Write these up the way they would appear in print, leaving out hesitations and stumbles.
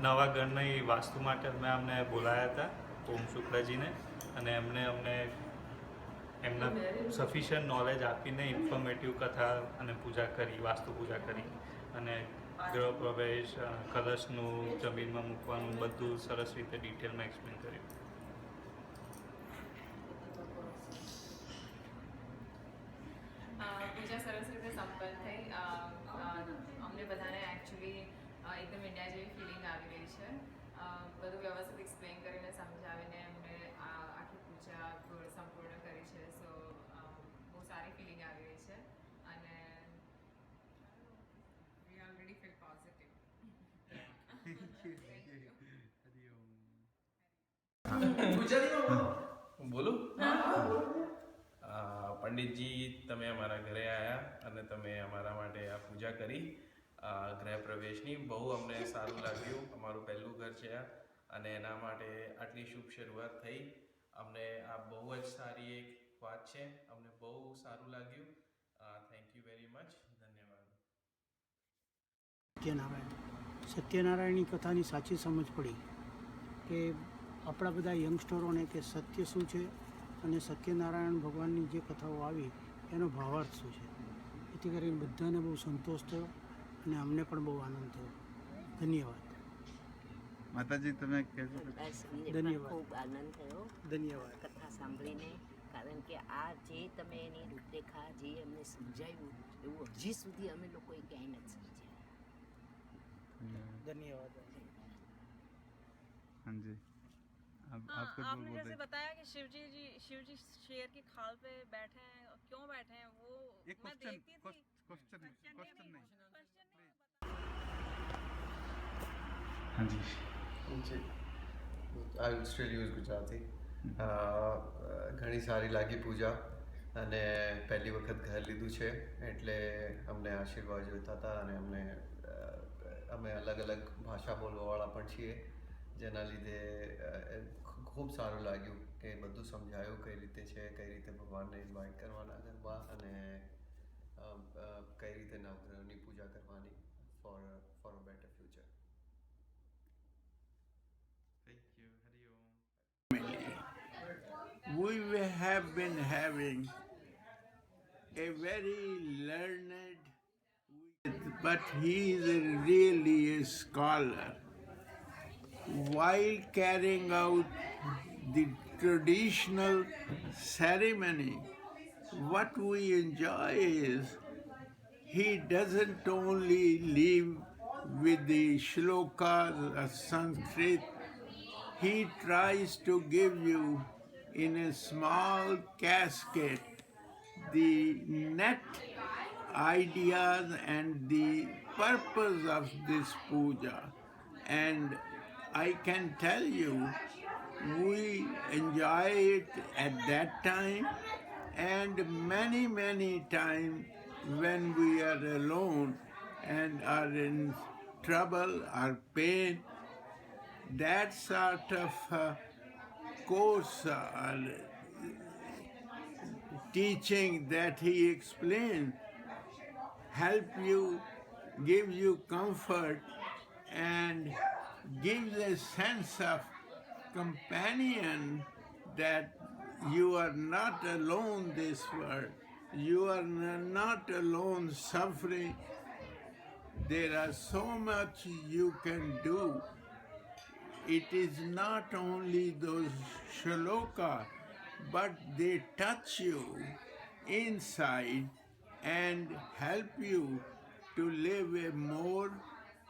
નવા ઘરની વાસ્તુ માટે મેં અમને બોલાયા હતા ઓમ શુક્લાજીને, અને એમણે અમને એમના સફિશિયન્ટ નોલેજ આપીને ઇન્ફોર્મેટિવ કથા અને પૂજા કરી, વાસ્તુ પૂજા કરી, અને ગૃહ પ્રવેશ, કલશનું જમીનમાં મૂકવાનું બધું સરસ રીતે ડિટેલમાં એક્સપ્લેન કર્યું. પૂજા સરસ રીતે સંપન્ન થઈ. અમને બધાને એકચ્યુઅલી એકદમ ઇન્ડિયા જેવી ફિલિંગ આવી રહી છે. બધું વ્યવસ્થિત એક્સપ્લેન કરીને સમજાવીને એમને આખી પૂજા સંપૂર્ણ કરી છે. સો બહુ સારી ફિલિંગ આવી રહી છે, અને વી ઓલરેડી ફીલ પોઝિટિવ. બોલું? પંડિતજી, તમે અમારા ઘરે આવ્યા અને તમે અમારા માટે આ પૂજા કરી ગૃહ પ્રવેશની. બહુ અમને સારું લાગ્યું. અમારું પહેલું ઘર છે આ, અને એના માટે આટલી શુભ શરૂઆત થઈ. અમને આ બહુ જ સારી એક વાત છે. અમને બહુ સારું લાગ્યું. Thank you very much. ધન્યવાદ. સત્યનારાયણની કથાની સાચી સમજ પડી કે આપણા બધા યંગસ્ટરોને કે સત્ય શું છે અને સત્યનારાયણ ભગવાનની જે કથાઓ આવી એનો ભાવાર્થ શું છે. એથી કરીને બધાને બહુ સંતોષ થયો અને અમને પણ બહુ આનંદ થયો. ધન્યવાદ. માતાજી, તમે કહેશો? ધન્યવાદ. ખૂબ આનંદ થયો ધન્યવાદ. કથા સાંભળીને, કારણ કે આ જે તમે એની રૂપરેખા જે અમને સમજાવ્યું એવું હજી સુધી અમે લોકોએ ક્યાંય નથી સમજાયું. धन्यवाद. हाँ जी, अब आपको आपने जैसे बताया कि शिवजी शेर की खाल पे बैठे हैं, क्यों बैठे हैं वो एक मैं देखती थी। क्वेश्चन नहीं. हाँ जी. I will still use Gujarati. ઘણી સારી લાગી પૂજા, અને પહેલી વખત ઘર લીધું છે એટલે અમને આશીર્વાદ જોઈતા હતા, અને અમે અલગ અલગ ભાષા બોલવાવાળા પણ છીએ, જેના લીધે ખૂબ સારું લાગ્યું કે બધું સમજાયું કઈ રીતે છે, કઈ રીતે ભગવાનને ઇન્વાઇટ કરવાના ગરબા, અને કઈ રીતે નવગ્રહની પૂજા કરવાની for a better future. Thank you. હરિઓમ. We have been having a very learned, but he is really a scholar. While carrying out the traditional ceremony, what we enjoy is he doesn't only live with the shlokas or Sanskrit, he tries to give you in a small casket the net ideas and the purpose of this puja. And I can tell you, we enjoy it at that time, and many times when we are alone and are in trouble or pain, that sort of course or teaching that he explained help you, gives you comfort, and gives a sense of companion that you are not alone this world. You are not alone suffering. There are so much you can do. It is not only those shlokas, but they touch you inside and help you to live a more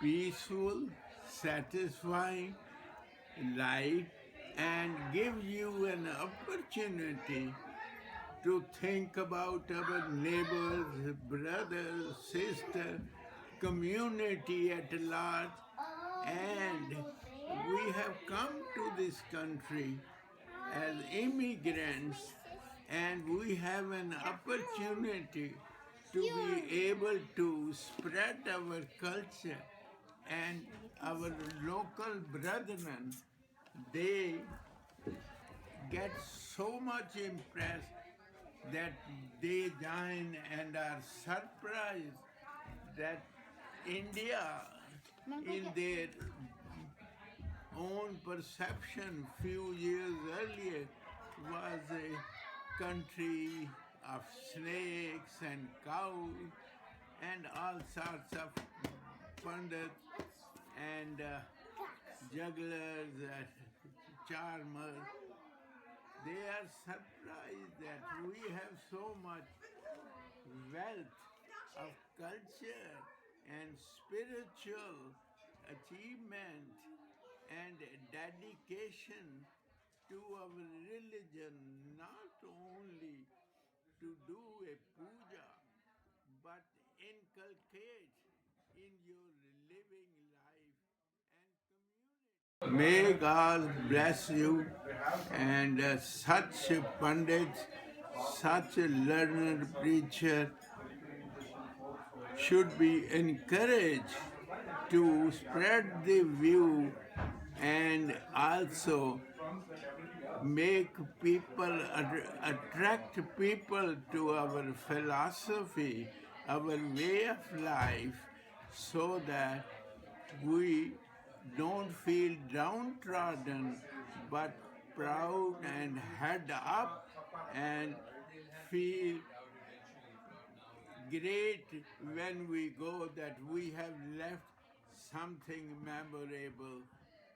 peaceful, satisfying life, and give you an opportunity to think about our neighbors, brothers, sisters, community at large. And we have come to this country as immigrants, and we have an opportunity to be able to spread our culture, and our local brethren, they get so much impressed that they join and are surprised that India, in their Indian perception few years earlier was a country of snakes and cows and all sorts of pundits and jugglers and charmers. They are surprised that we have so much wealth of culture and spiritual achievement and dedication to our religion, not only to do a puja, but inculcate in your living life and community. May God bless you and such a pundit, such a learned preacher should be encouraged to spread the view and also make people, attract people to our philosophy, our way of life, so that we don't feel downtrodden but proud and head up and feel great when we go that we have left something memorable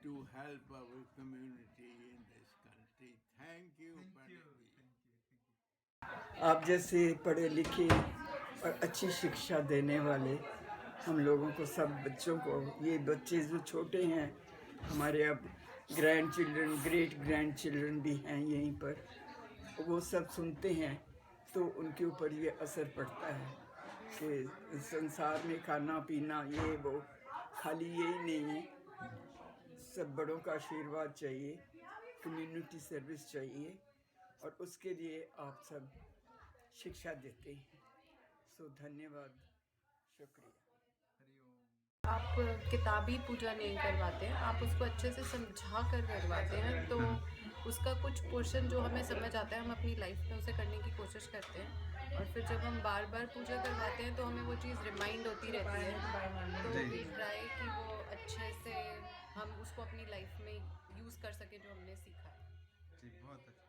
to help our community in this country. Thank you, Pandit ji. आप जैसे पढ़े लिखे और अच्छी शिक्षा देने वाले हम लोगों को, सब बच्चों को, ये बच्चे जो छोटे हैं हमारे, अब grand children, great grand children भी हैं यहीं पर, वो सब सुनते हैं तो उनके ऊपर ये असर पड़ता है कि संसार में खाना पीना ये वो खाली यही नहीं है, सब बड़ों का आशीर्वाद चाहिए, कम्युनिटी सर्विस चाहिए, और उसके लिए आप सब शिक्षा देते हैं। सो धन्यवाद, शुक्रिया। आप किताबी पूजा नहीं करवाते हैं, आप उसको अच्छे से समझा कर करवाते हैं, तो उसका कुछ पोर्शन जो हमें समझ आता है हम अपनी लाइफ में उसे करने की कोशिश करते हैं, और फिर जब हम बार बार पूजा करवाते हैं तो हमें वो चीज़ रिमाइंड होती रहती है, तो वी ट्राई कि वो अच्छे से हम उसको अपनी लाइफ में यूज़ कर सकें जो हमने सीखा है। जी, बहुत अच्छा।